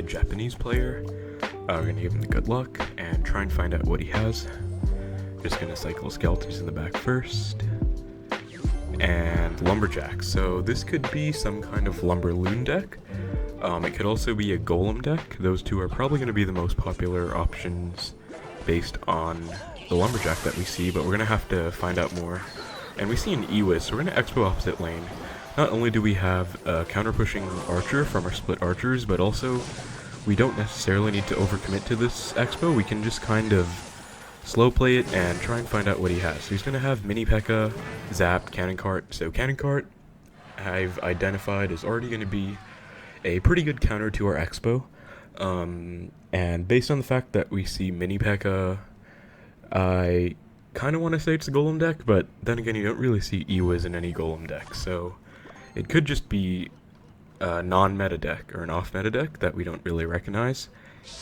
a Japanese player. We're gonna give him the good luck and try and find out what he has. Just gonna cycle skeletons in the back first. And lumberjack. So this could be some kind of lumber loon deck. It could also be a golem deck. Those two are probably going to be the most popular options based on the lumberjack that we see, but we're going to have to find out more. And we see an Ewiz, so we're going to Expo opposite lane. Not only do we have a counter-pushing archer from our split archers, but also we don't necessarily need to overcommit to this Expo. We can just kind of slow play it and try and find out what he has. So he's going to have Mini P.E.K.K.A, Zap, Cannon Cart. So Cannon Cart I've identified is already going to be a pretty good counter to our Expo. And based on the fact that we see Mini P.E.K.K.A, I kind of want to say it's a Golem deck, but then again you don't really see Ewiz in any Golem deck. So it could just be a non-meta deck or an off-meta deck that we don't really recognize.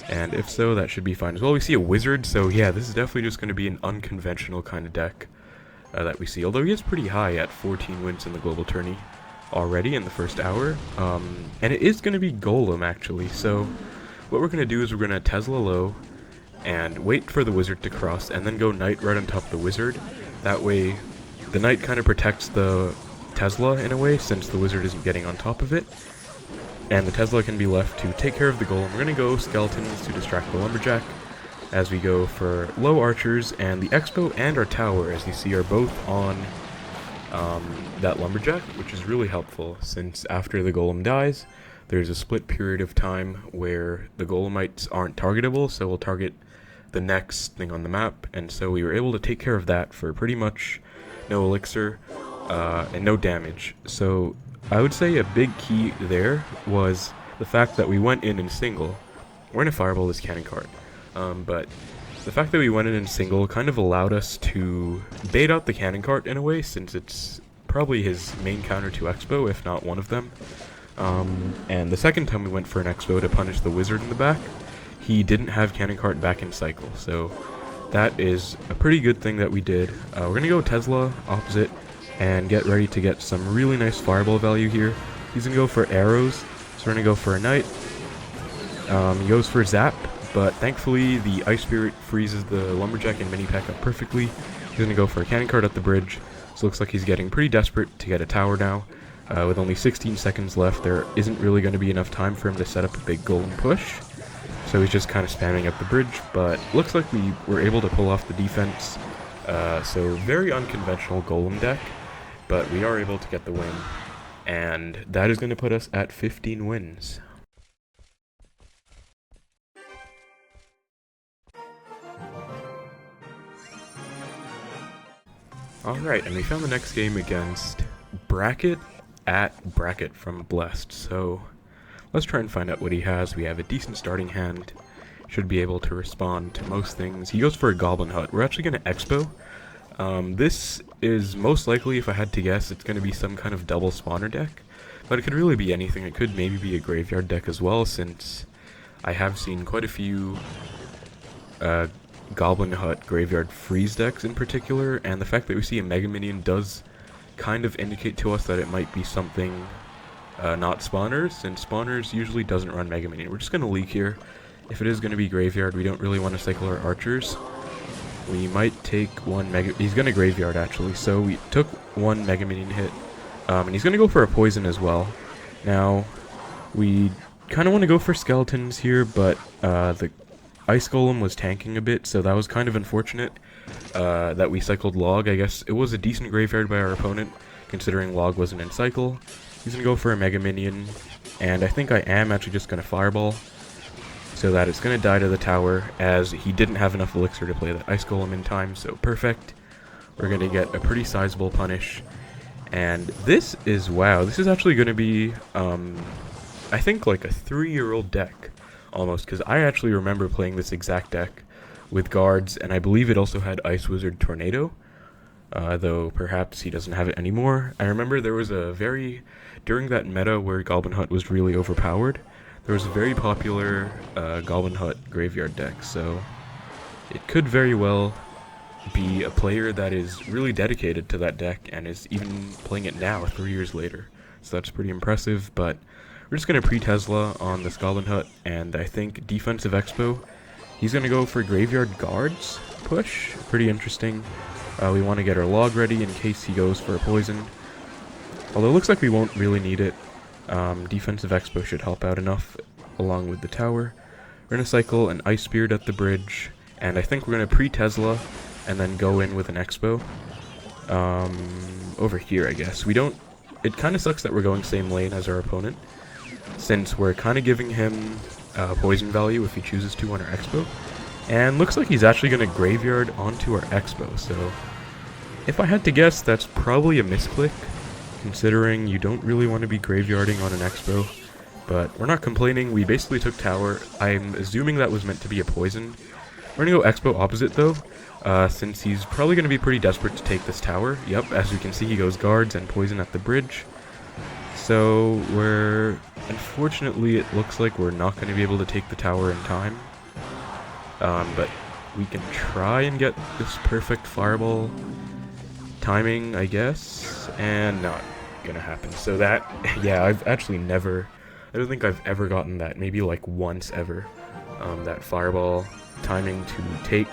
And if so, that should be fine as well. We see a wizard, so yeah, this is definitely just going to be an unconventional kind of deck that we see. Although he is pretty high at 14 wins in the global tourney already in the first hour. And it is going to be Golem, actually. So what we're going to do is we're going to Tesla low and wait for the wizard to cross, and then go knight right on top of the wizard. That way, the knight kind of protects the Tesla in a way, since the wizard isn't getting on top of it. And the Tesla can be left to take care of the golem. We're going to go skeletons to distract the lumberjack as we go for low archers, and the Expo and our tower, as you see, are both on that lumberjack, which is really helpful since after the golem dies, there's a split period of time where the golemites aren't targetable, so we'll target the next thing on the map, and so we were able to take care of that for pretty much no elixir and no damage. So I would say a big key there was the fact that we went in single. We're going to fireball this cannon cart, but the fact that we went in single kind of allowed us to bait out the cannon cart in a way, since it's probably his main counter to Expo, if not one of them. And the second time we went for an Expo to punish the wizard in the back, he didn't have cannon cart back in cycle, so that is a pretty good thing that we did. We're going to go Tesla opposite and get ready to get some really nice fireball value here. He's going to go for arrows, so we're going to go for a knight. He goes for zap, but thankfully the ice spirit freezes the lumberjack and Mini P.E.K.K.A perfectly. He's going to go for a cannon cart at the bridge, so looks like he's getting pretty desperate to get a tower now. With only 16 seconds left, there isn't really going to be enough time for him to set up a big golem push, so he's just kind of spamming up the bridge, but looks like we were able to pull off the defense. So very unconventional golem deck, but we are able to get the win, and that is going to put us at 15 wins. Alright, and we found the next game against Bracket at Bracket from Blessed, so let's try and find out what he has. We have a decent starting hand, should be able to respond to most things. He goes for a Goblin Hut. We're actually going to Expo. This is most likely, if I had to guess, it's going to be some kind of double spawner deck, but it could really be anything. It could maybe be a graveyard deck as well, since I have seen quite a few Goblin Hut graveyard freeze decks in particular, and the fact that we see a Mega Minion does kind of indicate to us that it might be something not spawners, since spawners usually doesn't run Mega Minion. We're just going to leak here. If it is going to be graveyard, we don't really want to cycle our archers. We might take one Mega... He's going to graveyard, actually, so we took one Mega Minion hit. And he's going to go for a poison as well. Now, we kind of want to go for skeletons here, but the Ice Golem was tanking a bit, so that was kind of unfortunate that we cycled Log. I guess it was a decent graveyard by our opponent, considering Log wasn't in cycle. He's going to go for a Mega Minion, and I think I am actually just going to Fireball, so that it's going to die to the tower, as he didn't have enough elixir to play that Ice Golem in time, so perfect. We're going to get a pretty sizable punish, and this is, wow, this is actually going to be, I think like a 3-year-old deck, almost, because I actually remember playing this exact deck with guards, and I believe it also had Ice Wizard Tornado, though perhaps he doesn't have it anymore. I remember there was during that meta where Goblin Hut was really overpowered, there was a very popular Goblin Hut graveyard deck, so it could very well be a player that is really dedicated to that deck and is even playing it now 3 years later. So that's pretty impressive, but We're just going to pre-Tesla on this Goblin Hut, and I think defensive Xbow. He's going to go for Graveyard Guards push. Pretty interesting. We want to get our log ready in case he goes for a poison. Although it looks like we won't really need it. Defensive Xbow should help out enough along with the tower. We're going to cycle an Ice Spirit at the bridge, and I think we're going to pre-Tesla and then go in with an Xbow. Over here, I guess. It kind of sucks that we're going same lane as our opponent, since we're kind of giving him poison value if he chooses to on our Xbow. And looks like he's actually going to graveyard onto our Xbow, so if I had to guess, that's probably a misclick, considering you don't really want to be graveyarding on an Xbow. But we're not complaining, we basically took tower. I'm assuming that was meant to be a poison. We're going to go Xbow opposite though, since he's probably going to be pretty desperate to take this tower. Yep, as you can see, he goes guards and poison at the bridge. So unfortunately, it looks like we're not going to be able to take the tower in time. But we can try and get this perfect fireball timing, I guess, and not gonna happen. So that, yeah, I don't think I've ever gotten that, maybe like once ever, that fireball timing to take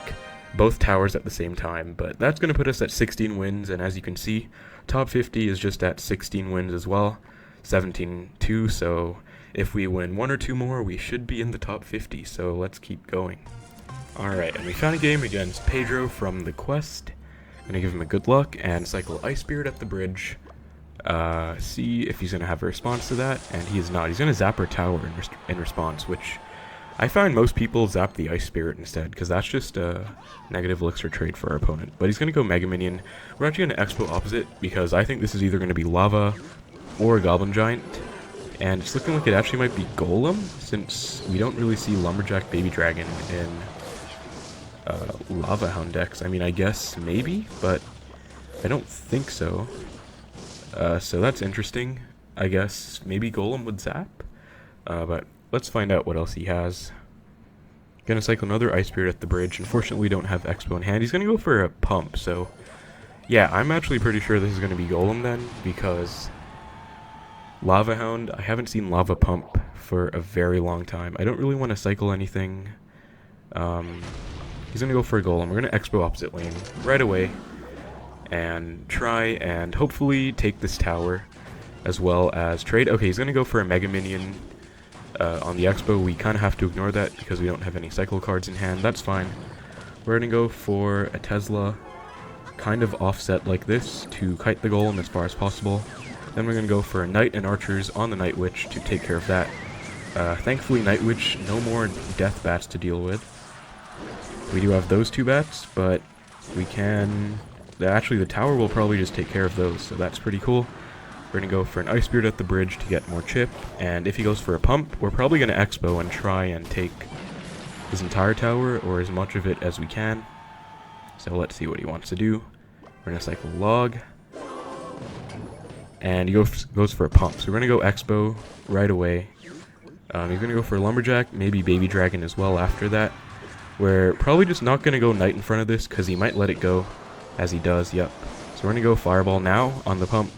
both towers at the same time. But that's gonna put us at 16 wins, and as you can see, top 50 is just at 16 wins as well, 17-2, so if we win one or two more, we should be in the top 50, so let's keep going. Alright, and we found a game against Pedro from the quest. I'm gonna give him a good luck and cycle Ice Spirit at the bridge. See if he's gonna have a response to that, and he is not. He's gonna zap our tower in response, which I find most people zap the Ice Spirit instead, because that's just a negative elixir trade for our opponent. But he's gonna go Mega Minion. We're actually gonna Expo opposite, because I think this is either gonna be Lava or Goblin Giant. And it's looking like it actually might be Golem, since we don't really see Lumberjack Baby Dragon in Lava Hound decks. I mean, I guess maybe, but I don't think so. So that's interesting. I guess maybe Golem would zap. But let's find out what else he has. Gonna cycle another Ice Spirit at the bridge. Unfortunately, we don't have Expo in hand. He's gonna go for a pump, so yeah, I'm actually pretty sure this is gonna be Golem then, because Lava Hound, I haven't seen Lava Pump for a very long time. I don't really want to cycle anything. He's going to go for a Golem. We're going to Expo opposite lane right away and try and hopefully take this tower as well as trade. Okay, he's going to go for a Mega Minion on the Expo. We kind of have to ignore that because we don't have any cycle cards in hand. That's fine. We're going to go for a Tesla kind of offset like this to kite the Golem as far as possible. Then we're going to go for a Knight and Archers on the Night Witch to take care of that. Thankfully, Night Witch, no more Death Bats to deal with. We do have those two bats, but we can... Actually, the tower will probably just take care of those, so that's pretty cool. We're going to go for an Ice Spirit at the bridge to get more chip, and if he goes for a pump, we're probably going to Expo and try and take his entire tower, or as much of it as we can. So let's see what he wants to do. We're going to cycle Log, and he goes for a pump, so we're going to go Expo right away. He's going to go for a Lumberjack, maybe Baby Dragon as well after that. We're probably just not going to go Knight in front of this, because he might let it go, as he does, yep. So we're going to go Fireball now on the pump.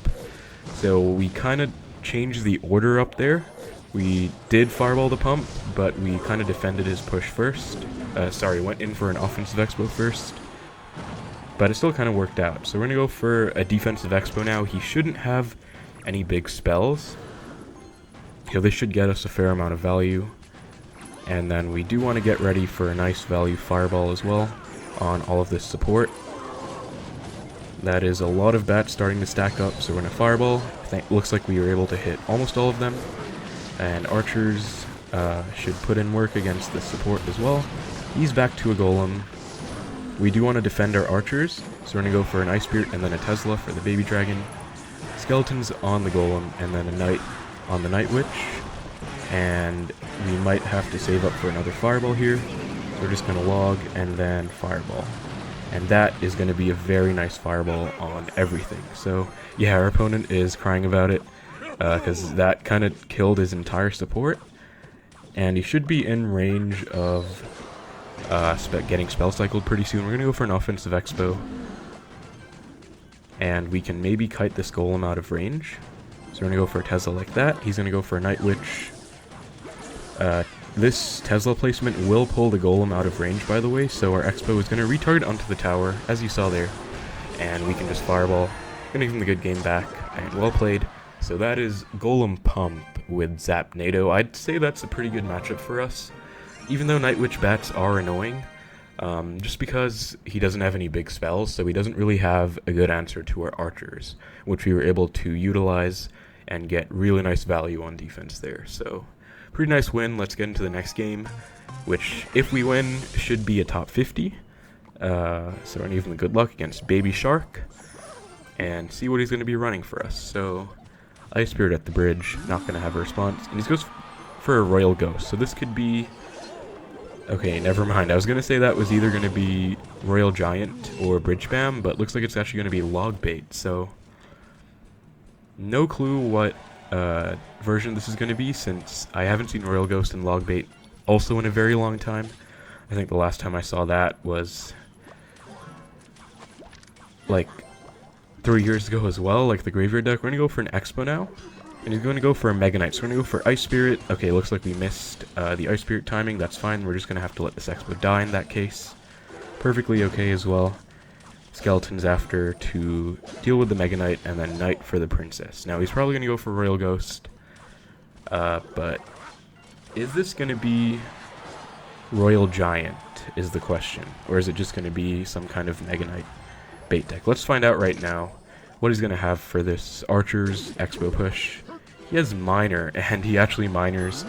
So we kind of changed the order up there. We did Fireball the pump, but we kind of defended his push first. Went in for an offensive Expo first. But it still kind of worked out. So we're going to go for a defensive Expo now. He shouldn't have any big spells. So this should get us a fair amount of value. And then we do want to get ready for a nice value Fireball as well on all of this support. That is a lot of bats starting to stack up, so we're going to Fireball. Looks like we were able to hit almost all of them. And Archers should put in work against the support as well. He's back to a Golem. We do want to defend our Archers, so we're going to go for an Ice Spirit and then a Tesla for the Baby Dragon. Skeletons on the Golem, and then a Knight on the Night Witch. And we might have to save up for another Fireball here. So we're just going to Log and then Fireball. And that is going to be a very nice Fireball on everything. So yeah, our opponent is crying about it, because that kind of killed his entire support. And he should be in range of getting spell cycled pretty soon. We're going to go for an offensive Expo. And we can maybe kite this Golem out of range. So we're going to go for a Tesla like that. He's going to go for a Night Witch. This Tesla placement will pull the Golem out of range, by the way, so our Xbow is going to retarget onto the tower, as you saw there, and we can just Fireball. Going to give him the good game back, and well played. So that is Golem Pump with Zapnado. I'd say that's a pretty good matchup for us, even though Night Witch bats are annoying, just because he doesn't have any big spells, so he doesn't really have a good answer to our archers, which we were able to utilize and get really nice value on defense there. So pretty nice win. Let's get into the next game, which, if we win, should be a top 50. So we're going to give him the good luck against Baby Shark and see what he's going to be running for us. So Ice Spirit at the bridge, not going to have a response. And he goes for a Royal Ghost. So this could be... Okay, never mind. I was going to say that was either going to be Royal Giant or Bridge Spam, but looks like it's actually going to be Logbait. So no clue what version this is going to be, since I haven't seen Royal Ghost and Logbait also in a very long time. I think the last time I saw that was like 3 years ago as well, like the Graveyard deck. We're going to go for an Xbow now, and he's going to go for a Mega Knight. So we're going to go for Ice Spirit. Okay, looks like we missed the Ice Spirit timing. That's fine. We're just going to have to let this Xbow die in that case. Perfectly okay as well. Skeletons after to deal with the Mega Knight, and then Knight for the Princess. Now he's probably going to go for Royal Ghost, but is this going to be Royal Giant is the question, or is it just going to be some kind of Mega Knight bait deck? Let's find out right now what he's going to have for this Archer's Xbow push. He has Miner, and he actually miners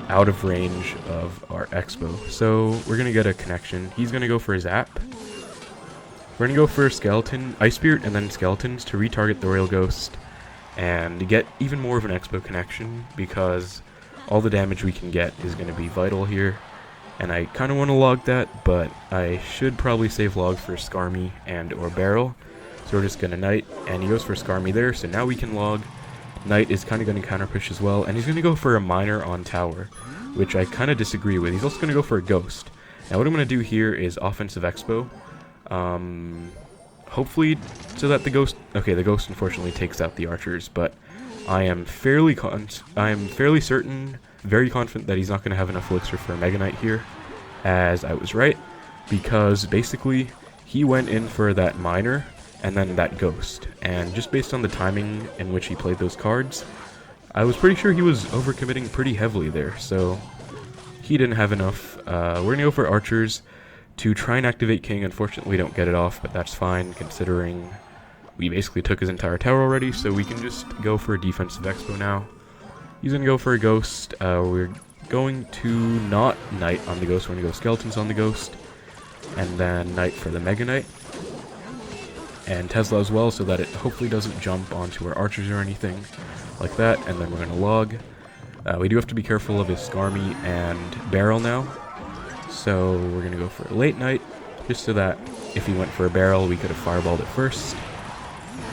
out of range of our Xbow, so we're going to get a connection. He's going to go for a Zap. We're going to go for a Skeleton, Ice Spirit, and then Skeletons to retarget the Royal Ghost and get even more of an Xbow connection, because all the damage we can get is going to be vital here. And I kind of want to log that, but I should probably save log for Skarmy and or Barrel. So we're just going to Knight, and he goes for Skarmy there, so now we can log. Knight is kind of going to counter push as well, and he's going to go for a Miner on tower, which I kind of disagree with. He's also going to go for a Ghost. Now what I'm going to do here is offensive Xbow. Hopefully, so that the Ghost... Okay, the Ghost unfortunately takes out the Archers, but I am fairly certain, very confident that he's not going to have enough elixir for a Mega Knight here, as I was right, because basically he went in for that Miner and then that Ghost, and just based on the timing in which he played those cards, I was pretty sure he was overcommitting pretty heavily there, so he didn't have enough. We're going to go for Archers to try and activate King. Unfortunately, we don't get it off, but that's fine, considering we basically took his entire tower already, so we can just go for a defensive Expo now. He's going to go for a Ghost. We're going to not Knight on the Ghost. We're going to go Skeletons on the Ghost, and then Knight for the Mega Knight. And Tesla as well, so that it hopefully doesn't jump onto our Archers or anything like that, and then we're going to log. We do have to be careful of his Skarmy and Barrel now, so we're going to go for a late Knight, just so that if he went for a Barrel, we could have fireballed it first.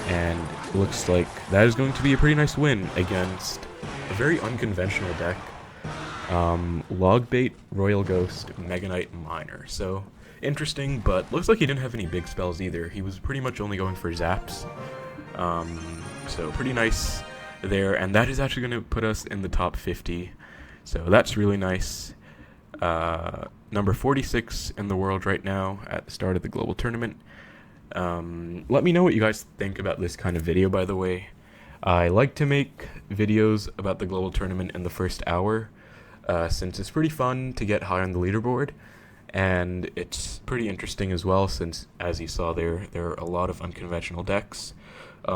And it looks like that is going to be a pretty nice win against a very unconventional deck. Logbait, Royal Ghost, Mega Knight, Miner. So, interesting, but looks like he didn't have any big spells either. He was pretty much only going for zaps. So, pretty nice there, and that is actually going to put us in the top 50. So, that's really nice. Number 46 in the world right now at the start of the global tournament. Let me know what you guys think about this kind of video, by the way. I like to make videos about the global tournament in the first hour, since it's pretty fun to get high on the leaderboard, and it's pretty interesting as well, since, as you saw there are a lot of unconventional decks.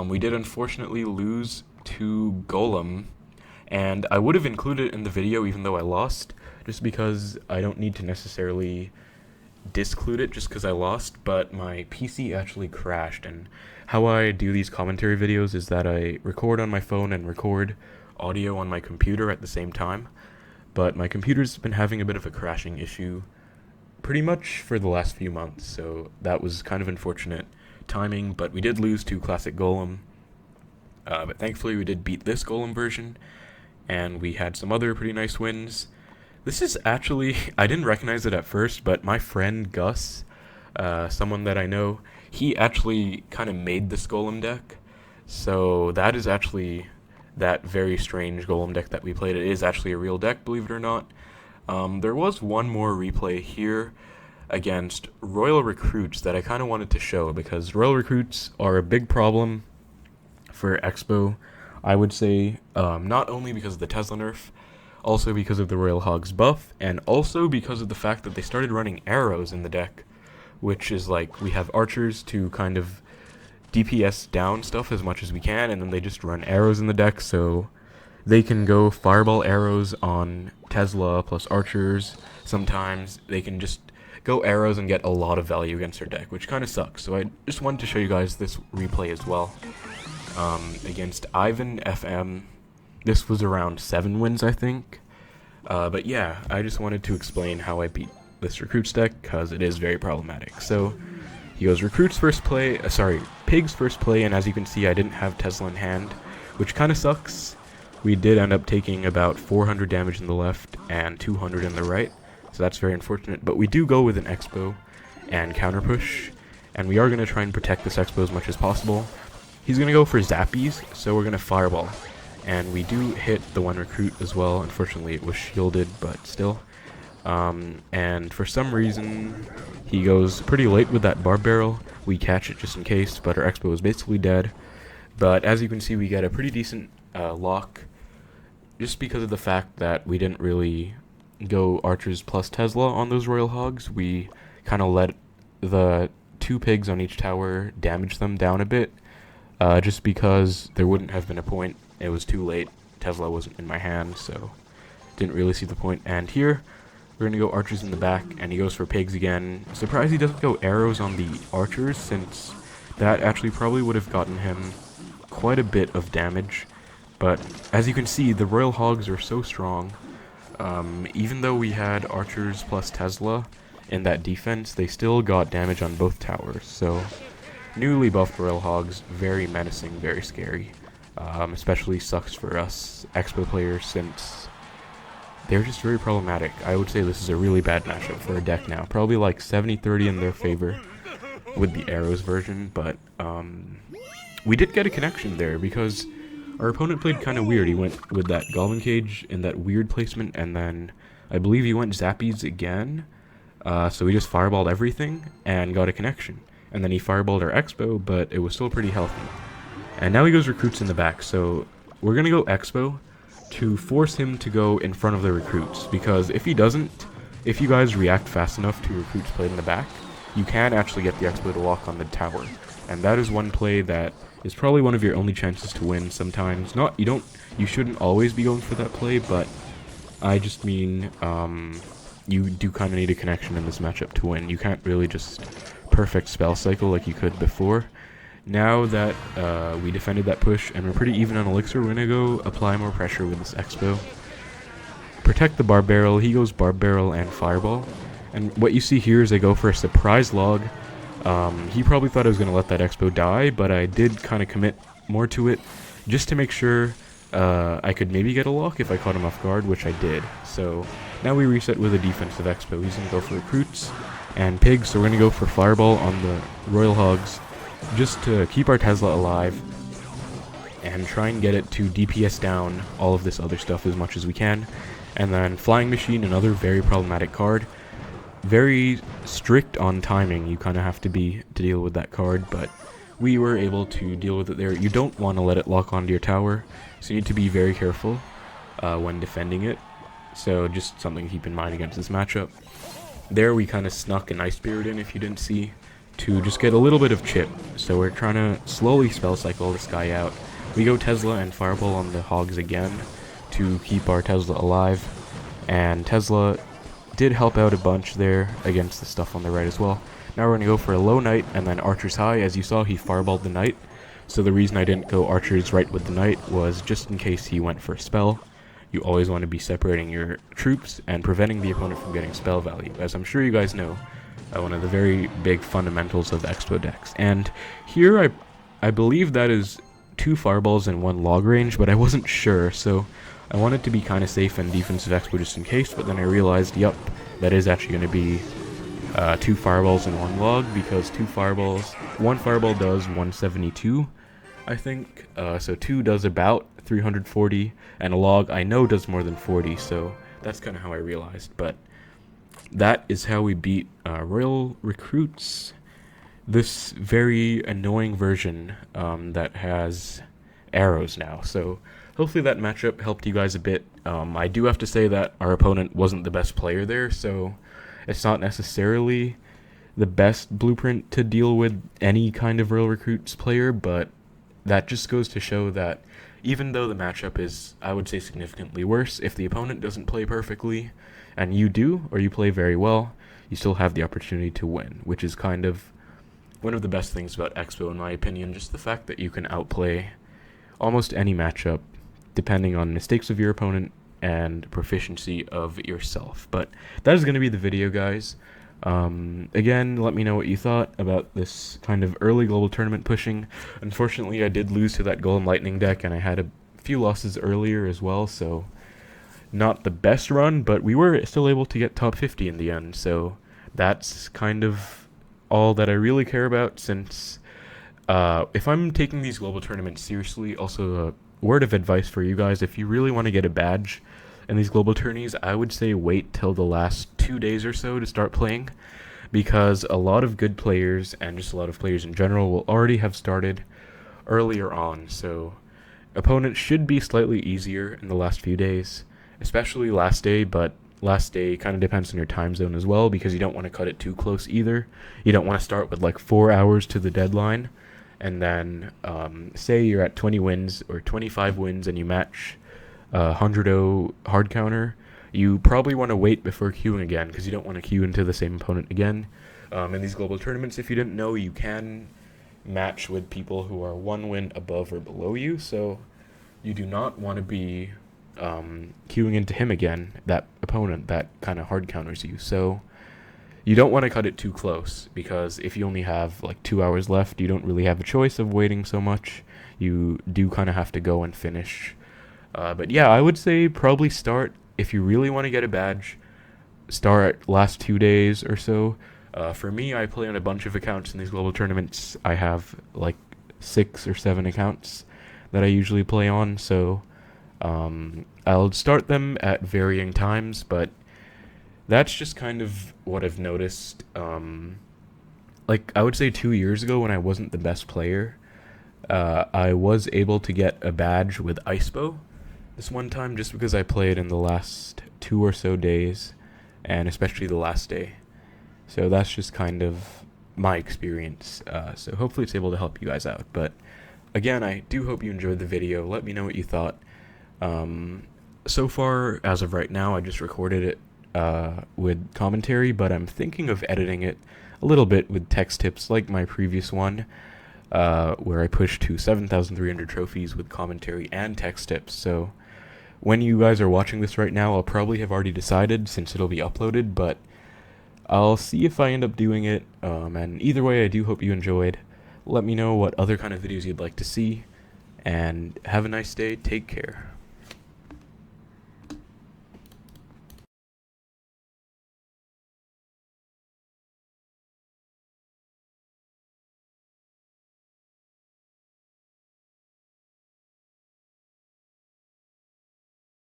We did unfortunately lose to Golem, and I would have included it in the video even though I lost, just because I don't need to necessarily disclude it just because I lost, but my PC actually crashed, and how I do these commentary videos is that I record on my phone and record audio on my computer at the same time, but my computer's been having a bit of a crashing issue pretty much for the last few months, so that was kind of unfortunate timing, but we did lose to Classic Golem, but thankfully we did beat this Golem version, and we had some other pretty nice wins. This is actually, I didn't recognize it at first, but my friend Gus, someone that I know, he actually kind of made this Golem deck. So that is actually that very strange Golem deck that we played. It is actually a real deck, believe it or not. There was one more replay here against Royal Recruits that I kind of wanted to show, because Royal Recruits are a big problem for Xbow, I would say, not only because of the Tesla nerf, also because of the Royal Hogs buff, and also because of the fact that they started running arrows in the deck, which is like, we have archers to kind of DPS down stuff as much as we can, and then they just run arrows in the deck, so they can go fireball arrows on Tesla plus archers. Sometimes they can just go arrows and get a lot of value against their deck, which kind of sucks. So I just wanted to show you guys this replay as well. Against Ivan FM, this was around 7 wins, I think. But yeah, I just wanted to explain how I beat this Recruits deck, because it is very problematic. So he goes Recruits first play, Pigs first play, and as you can see, I didn't have Tesla in hand, which kind of sucks. We did end up taking about 400 damage in the left and 200 in the right, so that's very unfortunate. But we do go with an Xbow and counter push, and we are going to try and protect this Xbow as much as possible. He's going to go for Zappies, so we're going to Fireball. And we do hit the one Recruit as well. Unfortunately, it was shielded, but still. And for some reason, he goes pretty late with that Barb Barrel. We catch it just in case, but our Xbow is basically dead. But as you can see, we get a pretty decent lock, just because of the fact that we didn't really go Archers plus Tesla on those Royal Hogs. We kind of let the 2 pigs on each tower damage them down a bit, just because there wouldn't have been a point. It was too late. Tesla wasn't in my hand, so didn't really see the point. And here, we're going to go Archers in the back, and he goes for pigs again. Surprised he doesn't go arrows on the Archers, since that actually probably would have gotten him quite a bit of damage. But as you can see, the Royal Hogs are so strong. Even though we had Archers plus Tesla in that defense, they still got damage on both towers. So newly buffed Royal Hogs, very menacing, very scary. Especially sucks for us Xbow players, since they're just very problematic. I would say this is a really bad matchup for a deck now. Probably like 70-30 in their favor with the arrows version, but we did get a connection there because our opponent played kind of weird. He went with that Goblin Cage in that weird placement, and then I believe he went Zappies again. So we just fireballed everything and got a connection. And then he fireballed our Xbow, but it was still pretty healthy. And now he goes Recruits in the back, so we're going to go Xbow to force him to go in front of the Recruits, because if he doesn't, if you guys react fast enough to Recruits played in the back, you can actually get the Xbow to lock on the tower. And that is one play that is probably one of your only chances to win sometimes. You shouldn't always be going for that play, but I just mean, you do kind of need a connection in this matchup to win. You can't really just perfect spell cycle like you could before. Now that we defended that push and we're pretty even on Elixir, we're going to go apply more pressure with this Xbow. Protect the Barb Barrel. He goes Barb Barrel and Fireball. And what you see here is I go for a surprise log. He probably thought I was going to let that Xbow die, but I did kind of commit more to it just to make sure I could maybe get a lock if I caught him off guard, which I did. So now we reset with a defensive Xbow. He's going to go for Recruits and Pigs, so we're going to go for Fireball on the Royal Hogs, just to keep our Tesla alive and try and get it to DPS down all of this other stuff as much as we can. And then Flying Machine, another very problematic card. Very strict on timing, you kind of have to be to deal with that card, but we were able to deal with it there. You don't want to let it lock onto your tower, so you need to be very careful when defending it. So just something to keep in mind against this matchup. There we kind of snuck an Ice Spirit in, if you didn't see, to just get a little bit of chip. So we're trying to slowly spell cycle this guy out. We go Tesla and Fireball on the Hogs again to keep our Tesla alive. And Tesla did help out a bunch there against the stuff on the right as well. Now we're going to go for a low Knight and then Archers high. As you saw, he Fireballed the Knight. So the reason I didn't go Archers right with the Knight was just in case he went for a spell. You always want to be separating your troops and preventing the opponent from getting spell value. As I'm sure you guys know, one of the very big fundamentals of Xbow decks. And here I believe that is 2 Fireballs and 1 log range, but I wasn't sure, so I wanted to be kind of safe and defensive Xbow just in case, but then I realized, yup, that is actually going to be 2 Fireballs and 1 log, because 1 Fireball does 172 I think. So 2 does about 340, and a log I know does more than 40, so that's kind of how I realized. But that is how we beat Royal Recruits, this very annoying version that has arrows now. So hopefully that matchup helped you guys a bit. I do have to say that our opponent wasn't the best player there, so it's not necessarily the best blueprint to deal with any kind of Royal Recruits player, but that just goes to show that even though the matchup is, I would say, significantly worse, if the opponent doesn't play perfectly, and you do, or you play very well, you still have the opportunity to win, which is kind of one of the best things about Xbow, in my opinion, just the fact that you can outplay almost any matchup, depending on mistakes of your opponent and proficiency of yourself. But that is going to be the video, guys. Again, let me know what you thought about this kind of early global tournament pushing. Unfortunately, I did lose to that Golem Lightning deck, and I had a few losses earlier as well, so not the best run, but we were still able to get top 50 in the end, so that's kind of all that I really care about, since if I'm taking these global tournaments seriously. Also, a word of advice for you guys: if you really want to get a badge in these global tourneys, I would say wait till the last 2 days or so to start playing, because a lot of good players, and just a lot of players in general, will already have started earlier on, so opponents should be slightly easier in the last few days, especially last day, but last day kind of depends on your time zone as well, because you don't want to cut it too close either. You don't want to start with like 4 hours to the deadline, and then say you're at 20 wins or 25 wins and you match 100-0 hard counter. You probably want to wait before queuing again, because you don't want to queue into the same opponent again. In these global tournaments, if you didn't know, you can match with people who are 1 win above or below you, so you do not want to be queuing into him again, that opponent that kind of hard counters you. So you don't want to cut it too close, because if you only have like 2 hours left, you don't really have a choice of waiting so much. You do kind of have to go and finish. But yeah, I would say probably start, if you really want to get a badge, start last 2 days or so. For me, I play on a bunch of accounts in these global tournaments. I have like 6 or 7 accounts that I usually play on, so I'll start them at varying times, but that's just kind of what I've noticed. Like, I would say 2 years ago, when I wasn't the best player, I was able to get a badge with Icebow this one time, just because I played in the last 2 or so days, and especially the last day. So that's just kind of my experience. So hopefully it's able to help you guys out. But again, I do hope you enjoyed the video. Let me know what you thought. So far, as of right now, I just recorded it with commentary, but I'm thinking of editing it a little bit with text tips like my previous one, where I pushed to 7,300 trophies with commentary and text tips. So when you guys are watching this right now, I'll probably have already decided, since it'll be uploaded, but I'll see if I end up doing it. And either way, I do hope you enjoyed. Let me know what other kind of videos you'd like to see, and have a nice day. Take care.